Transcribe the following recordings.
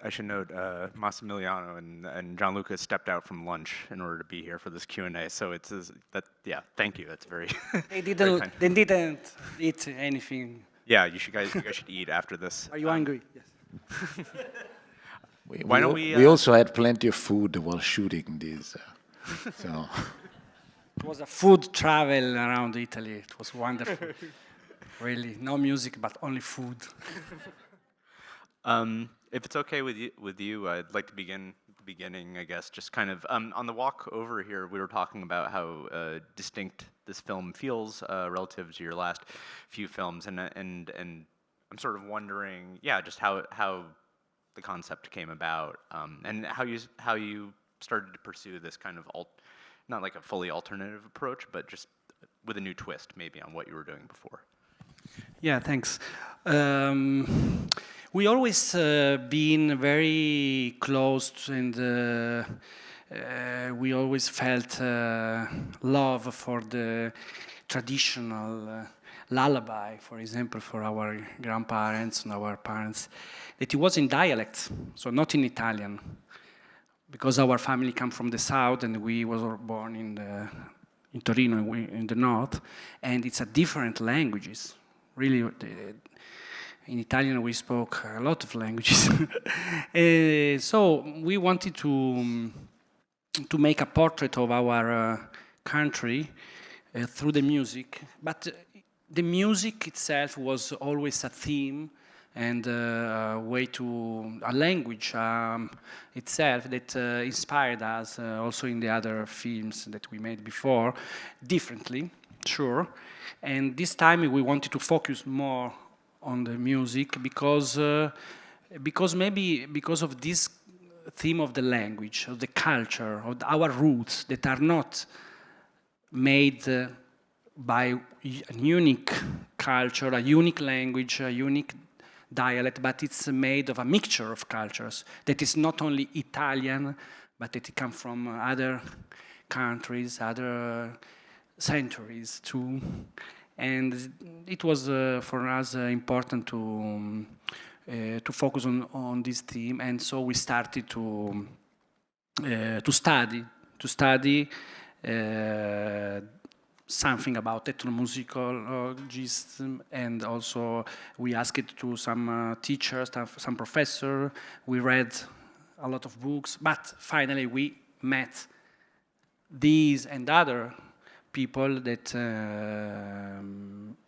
I should note Massimiliano and Gianluca stepped out from lunch in order to be here for this Q&A. So it's that. Yeah, thank you. That's very They very didn't. kind. They didn't eat anything. Yeah, you guys should eat after this. Are you hungry? Yes. Why don't we? We also had plenty of food while shooting this. So It was a food travel around Italy. It was wonderful. Really, no music, but only food. If it's okay with you, I'd like to begin at the beginning, I guess, just kind of on the walk over here, we were talking about how distinct this film feels relative to your last few films, and I'm sort of wondering, yeah, just how the concept came about, and how you started to pursue this kind of not like a fully alternative approach, but just with a new twist, maybe on what you were doing before. Yeah, thanks. We always been very close, and we always felt love for the traditional lullaby, for example, for our grandparents and our parents, that it was in dialect, so not in Italian, because our family come from the south and we was born in Torino, in the north, and it's a different languages. Really, in Italian we spoke a lot of languages. So we wanted to make a portrait of our country through the music, but the music itself was always a theme and a language itself that inspired us also in the other films that we made before, differently, sure. And this time we wanted to focus more on the music because maybe because of this theme of the language, of the culture, of our roots that are not made by a unique culture, a unique language, a unique dialect, but it's made of a mixture of cultures that is not only Italian, but that it comes from other countries, other centuries too. And it was for us important to focus on this theme, and so we started to study something about ethnomusicologists, and also we asked it to some teachers, some professor. We read a lot of books, but finally we met these and other people that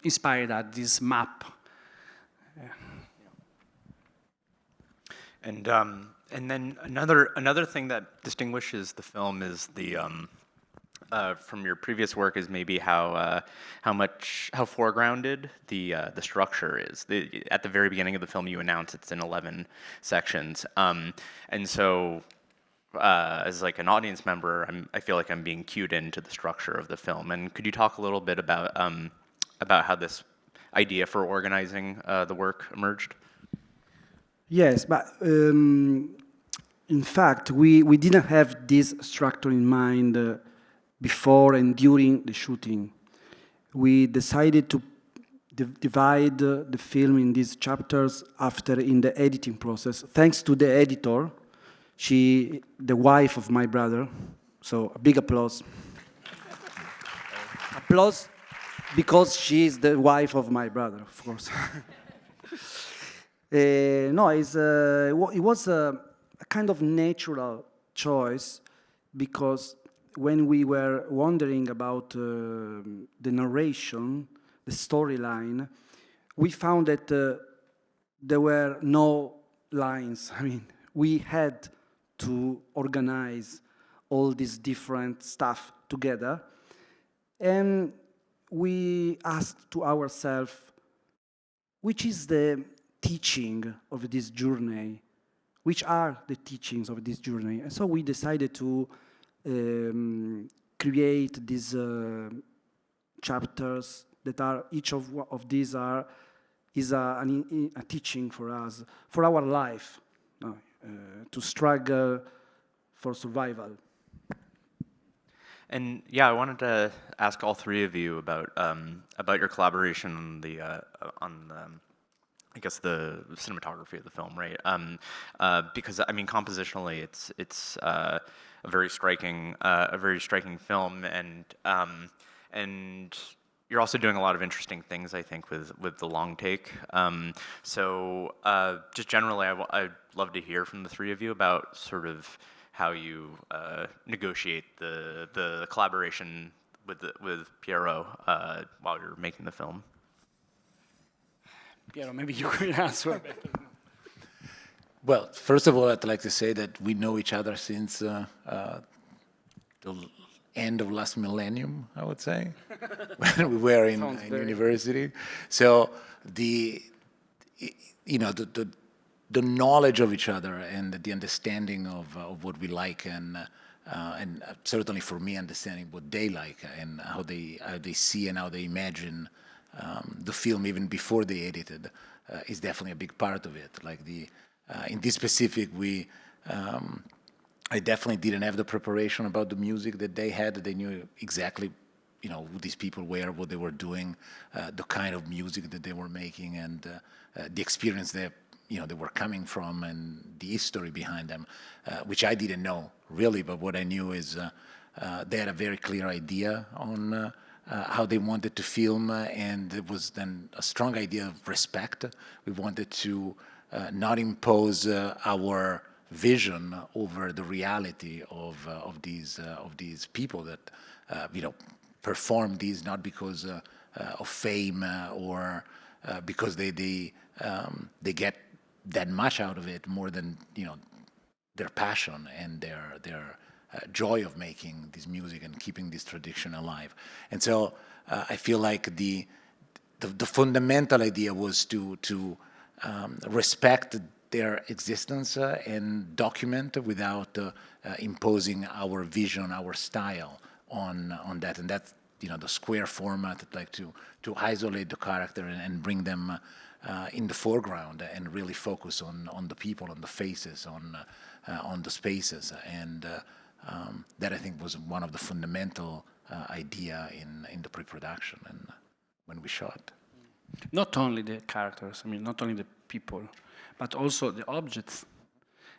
inspired us this map. And then another thing that distinguishes the film is the from your previous work is maybe how foregrounded the structure is. At the very beginning of the film, you announce it's in 11 sections, and so as like an audience member, I feel like I'm being cued into the structure of the film. And could you talk a little bit about how this idea for organizing the work emerged? Yes, but in fact, we didn't have this structure in mind before and during the shooting. We decided to divide the film in these chapters after in the editing process, thanks to the editor. She, the wife of my brother, so a big applause. Applause because she is the wife of my brother, of course. No, it was a kind of natural choice, because when we were wondering about the narration, the storyline, we found that there were no lines. I mean, we had to organize all this different stuff together, and we asked to ourselves, which is the teaching of this journey? Which are the teachings of this journey? And so we decided to create these chapters that are, each of these is a teaching for us, for our life, to struggle for survival. And yeah, I wanted to ask all three of you about your collaboration on I guess the cinematography of the film, right? Because I mean, compositionally, it's a very striking film, and you're also doing a lot of interesting things, I think, with the long take. Just generally, I'd love to hear from the three of you about sort of how you negotiate the collaboration with Piero while you're making the film. Piero, maybe you could answer. Well, first of all, I'd like to say that we know each other since the end of last millennium, I would say, when we were in university. So the knowledge of each other and the understanding of what we like and certainly for me understanding what they like and how they see and how they imagine the film even before they edited is definitely a big part of it. Like in this specific, I definitely didn't have the preparation about the music that they had. They knew exactly, who these people were, what they were doing, the kind of music that they were making, and the experience that they were coming from, and the history behind them, which I didn't know really. But what I knew is they had a very clear idea on how they wanted to film, and it was then a strong idea of respect. We wanted to not impose our vision over the reality of these people that perform these not because of fame or because they get that much out of it more than their passion and their joy of making this music and keeping this tradition alive. And so I feel like the fundamental idea was to respect their existence and document without imposing our vision, our style on that. And that's the square format, like to isolate the character and bring them in the foreground and really focus on the people, on the faces, on the spaces. And that I think was one of the fundamental idea in the pre-production and when we shot. Not only the characters, not only the people, but also the objects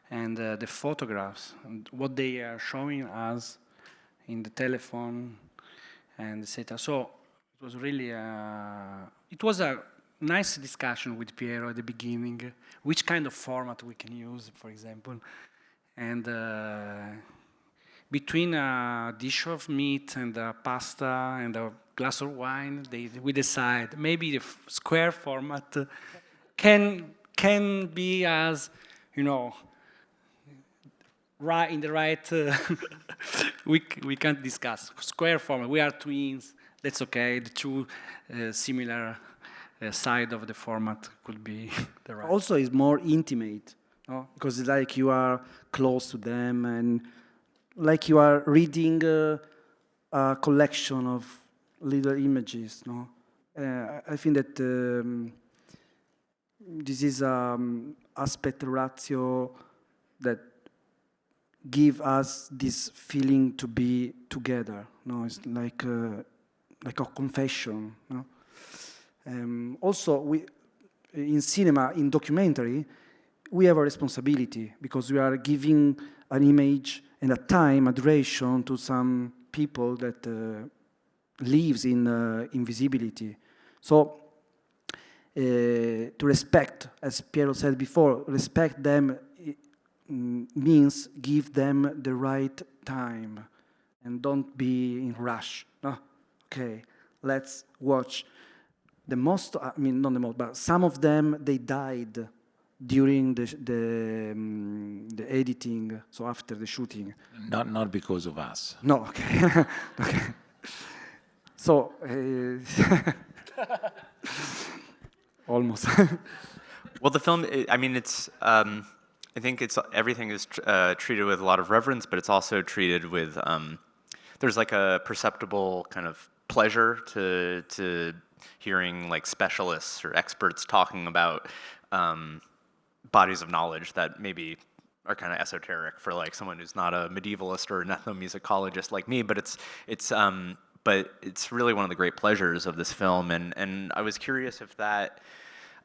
and the photographs and what they are showing us in the telephone and etc. So it was really it was a nice discussion with Piero at the beginning, which kind of format we can use, for example, and between a dish of meat and a pasta and a glass of wine, we decide maybe the square format can be as, right in the right. We can't discuss square format. We are twins. That's okay. The two similar side of the format could be the right. Also, it's more intimate, no? Because it's like you are close to them and like you are reading a collection of little images, no? I think that this is aspect ratio that give us this feeling to be together. No, it's like a confession. No? Also, we in cinema, in documentary, we have a responsibility because we are giving an image and a time, a duration to some people that lives in invisibility. So to respect, as Piero said before, respect them means give them the right time and don't be in rush. No? Okay, let's watch. Not the most, but some of them, they died during the editing, so after the shooting. Not because of us. No, okay. Okay. So, almost. Well, the film, I think everything is treated with a lot of reverence, but it's also treated with, there's like a perceptible kind of pleasure to hearing like specialists or experts talking about bodies of knowledge that maybe are kind of esoteric for like someone who's not a medievalist or an ethnomusicologist like me, but it's really one of the great pleasures of this film, and I was curious if that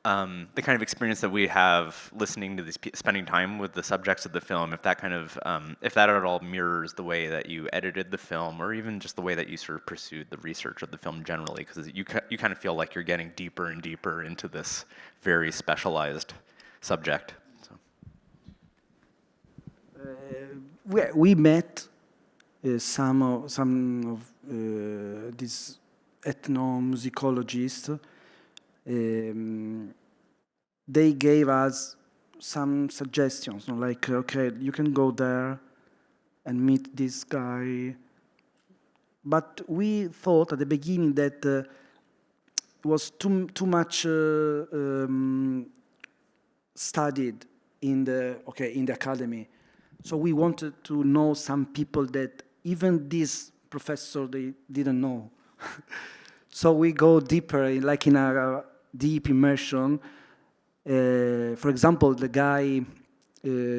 the kind of experience that we have listening to these, spending time with the subjects of the film, if that kind of, if that at all mirrors the way that you edited the film, or even just the way that you sort of pursued the research of the film generally, because you kind of feel like you're getting deeper and deeper into this very specialized subject. So. We met some of these ethnomusicologists. They gave us some suggestions, like, okay, you can go there and meet this guy. But we thought at the beginning that it was too much studied in the academy. So we wanted to know some people that even this professor they didn't know. So we go deeper, like in a deep immersion. For example, the guy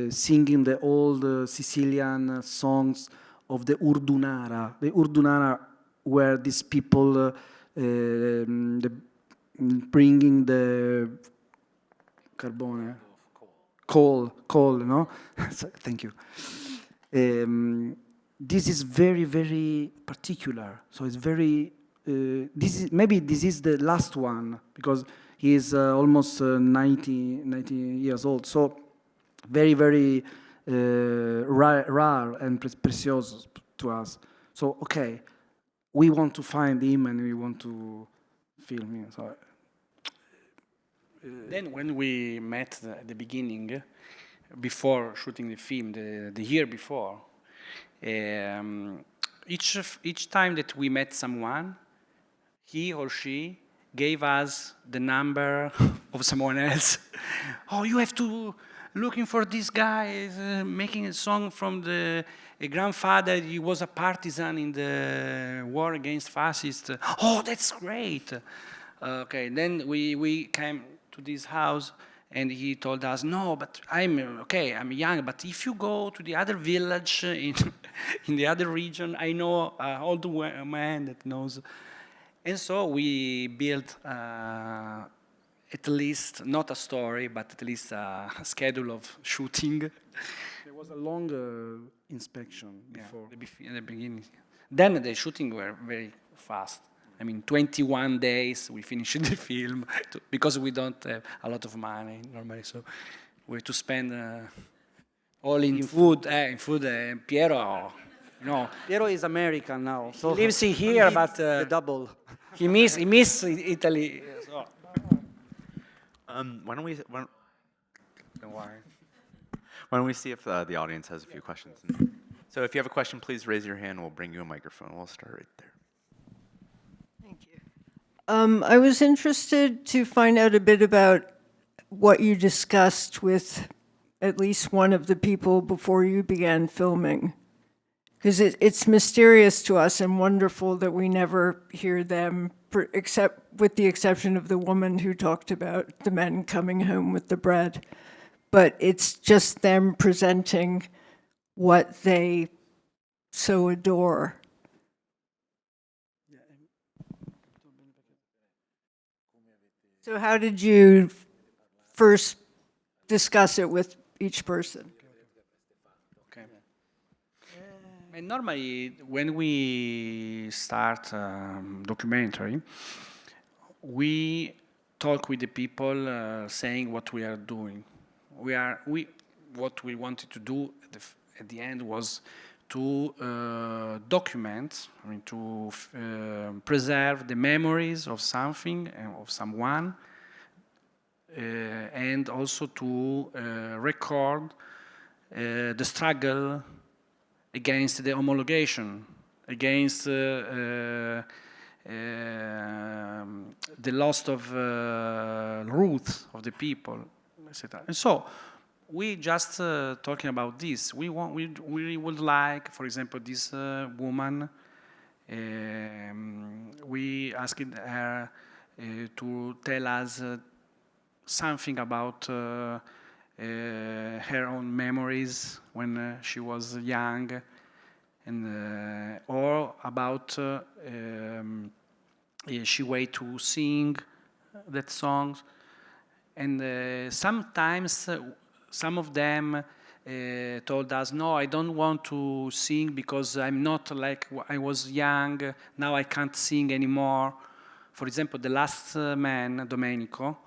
singing the old Sicilian songs of the Urdunara. The Urdunara were these people bringing the carbone, coal, no? So, thank you. This is very, very particular. So it's very. This is the last one because he is almost 90 years old. So very, very rare and precious to us. So okay, we want to find him and we want to film him. So. Then when we met at the beginning, before shooting the film, the year before, each time that we met someone, he or she gave us the number of someone else. Oh, you have to looking for this guy making a song from a grandfather. He was a partisan in the war against fascists. Oh, that's great. Okay, then we came to this house and he told us, no, but I'm young, but if you go to the other village in the other region, I know an old man that knows. And so we built at least, not a story, but at least a schedule of shooting. There was a long inspection before. In the beginning. Then the shooting were very fast. I mean, 21 days we finished the film because we don't have a lot of money normally, so we have to spend all in food. Piero, no. Piero is American now, so He lives here, but the double. He miss Italy. So. Why don't we see if the audience has a few questions? So if you have a question, please raise your hand. We'll bring you a microphone. We'll start right there. Thank you. I was interested to find out a bit about what you discussed with at least one of the people before you began filming. Because it's mysterious to us and wonderful that we never hear them, except with the exception of the woman who talked about the men coming home with the bread. But it's just them presenting what they so adore. So how did you first discuss it with each person? And normally, when we start documentary, we talk with the people saying what we are doing. What we wanted to do at the end was to document, to preserve the memories of something and of someone, and also to record the struggle against the homologation, against the loss of roots of the people, etc. And so we just talking about this. We would like, for example, this woman. We asked her to tell us something about her own memories when she was young, and or about she way to sing that songs. And sometimes some of them told us, no, I don't want to sing because I'm not like I was young, now I can't sing anymore. For example, the last man, Domenico,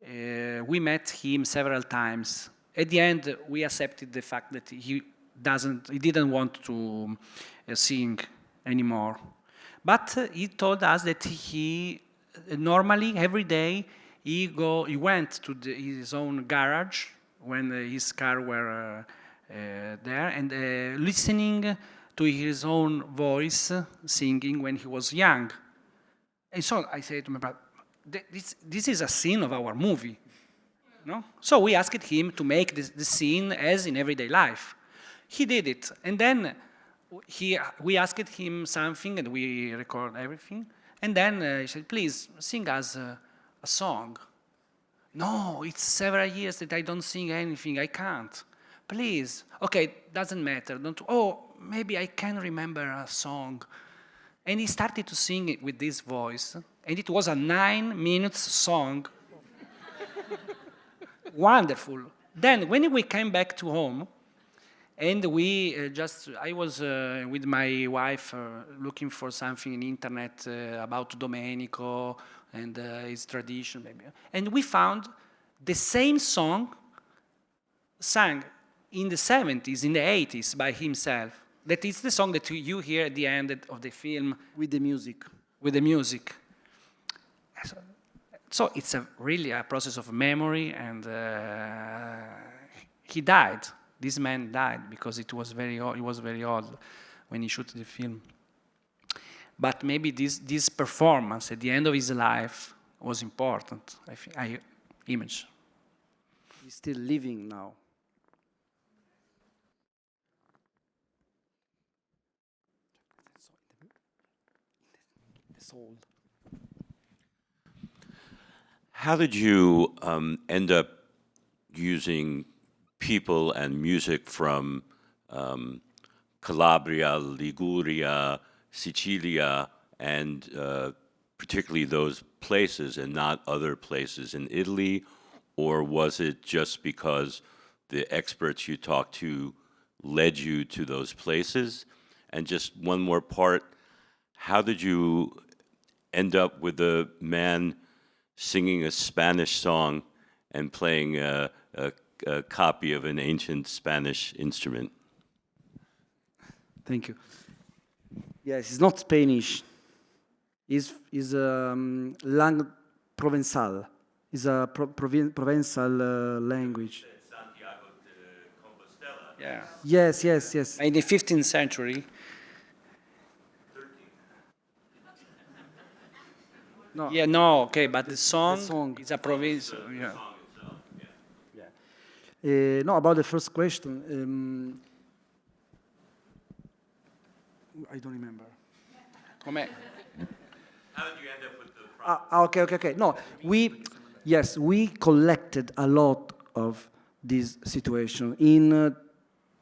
we met him several times. At the end, we accepted the fact that he didn't want to sing anymore. But he told us that he normally every day he went to his own garage when his car were there and listening to his own voice singing when he was young. And so I said to him, but this is a scene of our movie. No? So we asked him to make the scene as in everyday life. He did it. And then we asked him something and we record everything. And then he said, please sing us a song. No, it's several years that I don't sing anything. I can't. Please. Okay, doesn't matter. Maybe I can remember a song. And he started to sing it with this voice. And it was a 9-minute song. Wonderful. Then when we came back to home, and I was with my wife looking for something in internet about Domenico and his tradition, maybe. And we found the same song sung in the 70s, in the 80s by himself. That is the song that you hear at the end of the film. With the music. With the music. So it's really a process of memory, and he died. This man died because it was very old when he shot the film. But maybe this performance at the end of his life was important. Image. He's still living now. The soul. How did you end up using people and music from Calabria, Liguria, Sicilia, and particularly those places and not other places in Italy? Or was it just because the experts you talked to led you to those places? And just one more part, how did you end up with a man singing a Spanish song and playing a copy of an ancient Spanish instrument? Thank you. Yes, it's not Spanish. It's langue provençal. It's a Provençal language. Santiago de Compostela. Yeah. Yes. In the 15th century. No. Yeah, no, okay, but the song is a province. Yeah. No, about the first question, I don't remember. Come How did you end up with the Okay. No, we collected a lot of this situation in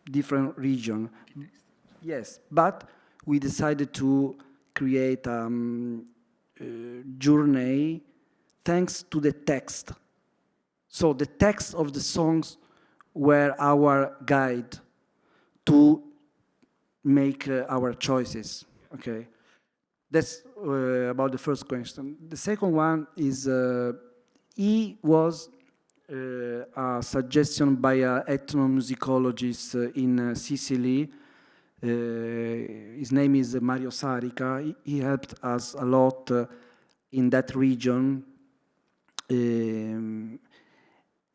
different regions. Yes, but we decided to create journey thanks to the text. So the text of the songs were our guide to make our choices. Okay, that's about the first question. The second one is he was a suggestion by an ethnomusicologist in Sicily. His name is Mario Sarica. He helped us a lot in that region.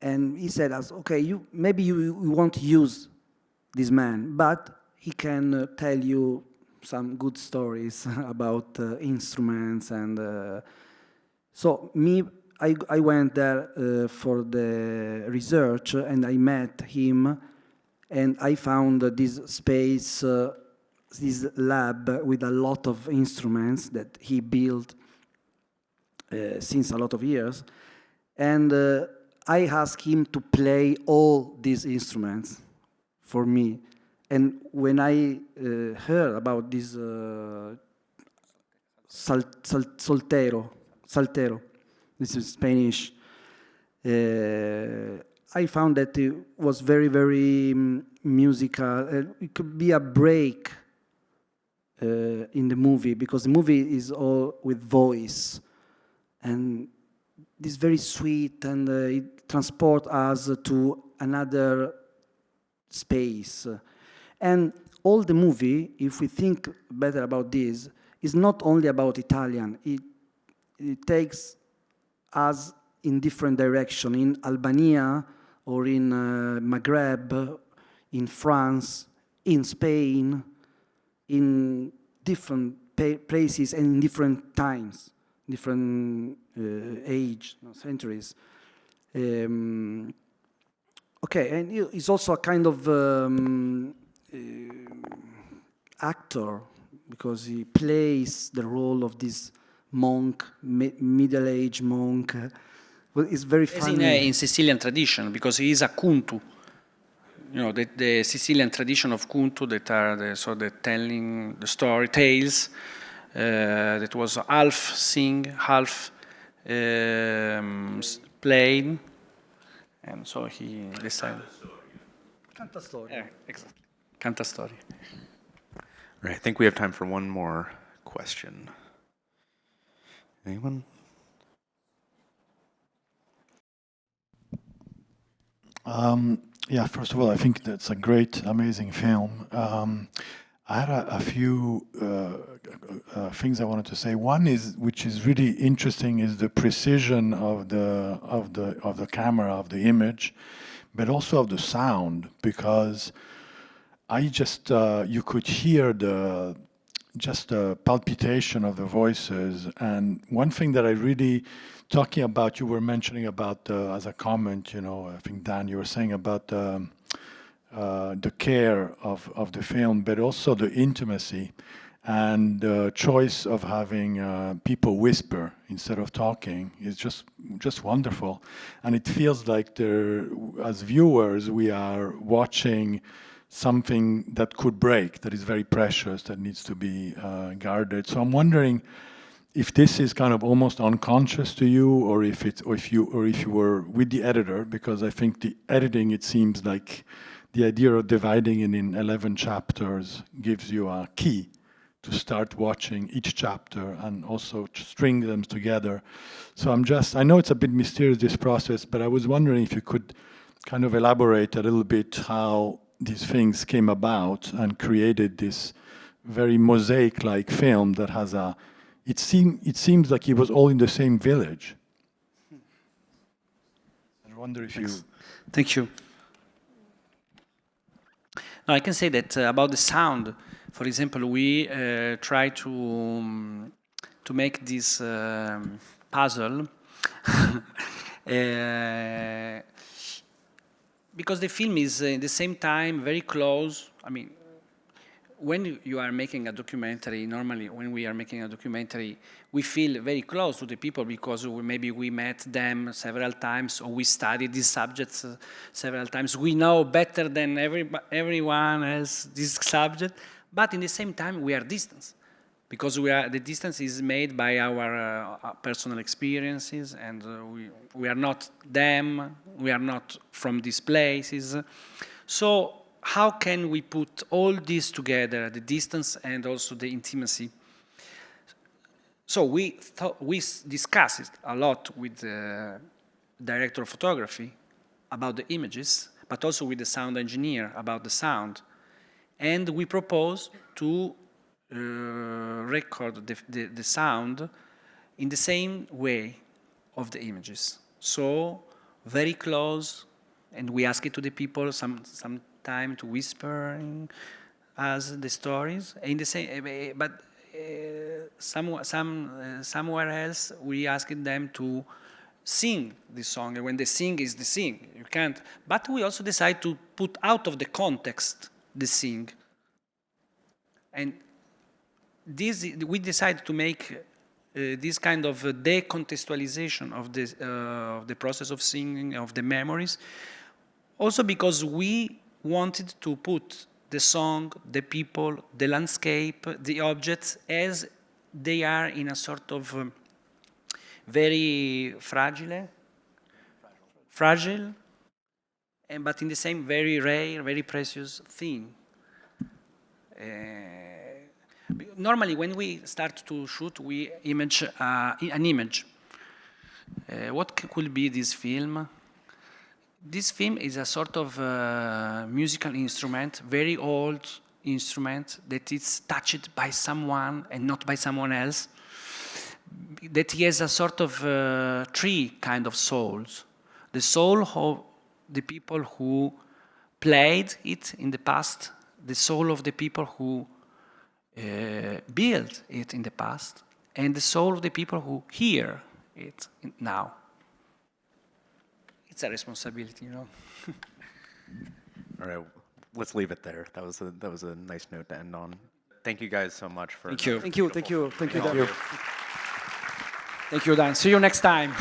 And he said us, okay, maybe you won't use this man, but he can tell you some good stories about instruments. And so I went there for the research, and I met him, and I found this space, this lab with a lot of instruments that he built since a lot of years. And I asked him to play all these instruments for me. And when I heard about this saltero, this is Spanish, I found that it was very, very musical. It could be a break in the movie, because the movie is all with voice, and this very sweet, and it transports us to another space. And all the movie, if we think better about this, is not only about Italian. It takes us in different direction, in Albania, or in Maghreb, in France, in Spain, in different places and in different times, different age, centuries. Okay, and he's also a kind of actor, because he plays the role of this monk, middle-aged monk. Well, it's very funny. In Sicilian tradition, because he is a kuntu. You know, the Sicilian tradition of kuntu, that are the telling the story tales, that was half sing, half played, and so he decided. Canta storia. Yeah, exactly. Canta storia. Right, I think we have time for one more question. Anyone? Yeah, first of all, I think that's a great, amazing film. I had a few things I wanted to say. One is, which is really interesting, is the precision of the camera, of the image, but also of the sound, because I just you could hear the palpitation of the voices. And one thing that I really, talking about, you were mentioning about as a comment, you know, I think Dan, you were saying about the care of the film, but also the intimacy and the choice of having people whisper instead of talking is just wonderful. And it feels like as viewers, we are watching something that could break, that is very precious, that needs to be guarded. So I'm wondering if this is kind of almost unconscious to you, or if you were with the editor, because I think the editing, it seems like the idea of dividing it in 11 chapters gives you a key to start watching each chapter and also string them together. So I know it's a bit mysterious, this process, but I was wondering if you could kind of elaborate a little bit how these things came about and created this very mosaic-like film that has it seems like it was all in the same village. I wonder if you... Thank you. Now, I can say that about the sound, for example, we try to make this puzzle because the film is at the same time very close. I mean, when you are making a documentary, normally when we are making a documentary, we feel very close to the people because maybe we met them several times, or we studied these subjects several times. We know better than everyone else this subject, but in the same time we are distant, because the distance is made by our personal experiences, and we are not them, we are not from these places. So how can we put all this together, the distance and also the intimacy? So we discussed a lot with the director of photography about the images, but also with the sound engineer about the sound. And we proposed to record the sound in the same way of the images. So very close, and we asked it to the people some time to whisper as the stories. In the same, but somewhere else we asked them to sing the song, and when they sing is the sing. You can't. But we also decide to put out of the context the sing, and we decided to make this kind of decontextualization of the process of singing, of the memories, also because we wanted to put the song, the people, the landscape, the objects as they are in a sort of very fragile, fragile, and but in the same very rare, very precious thing. Normally, when we start to shoot, we image an image. What could be this film? This film is a sort of musical instrument, very old instrument that is touched by someone and not by someone else. That he has a sort of three kind of souls. The soul of the people who played it in the past, the soul of the people who built it in the past, and the soul of the people who hear it now. It's a responsibility, you know. All right, let's leave it there. That was a nice note to end on. Thank you guys so much for. Thank you. Thank you, thank you, thank you, Thank Dan. you. Thank you, Dan. See you next time.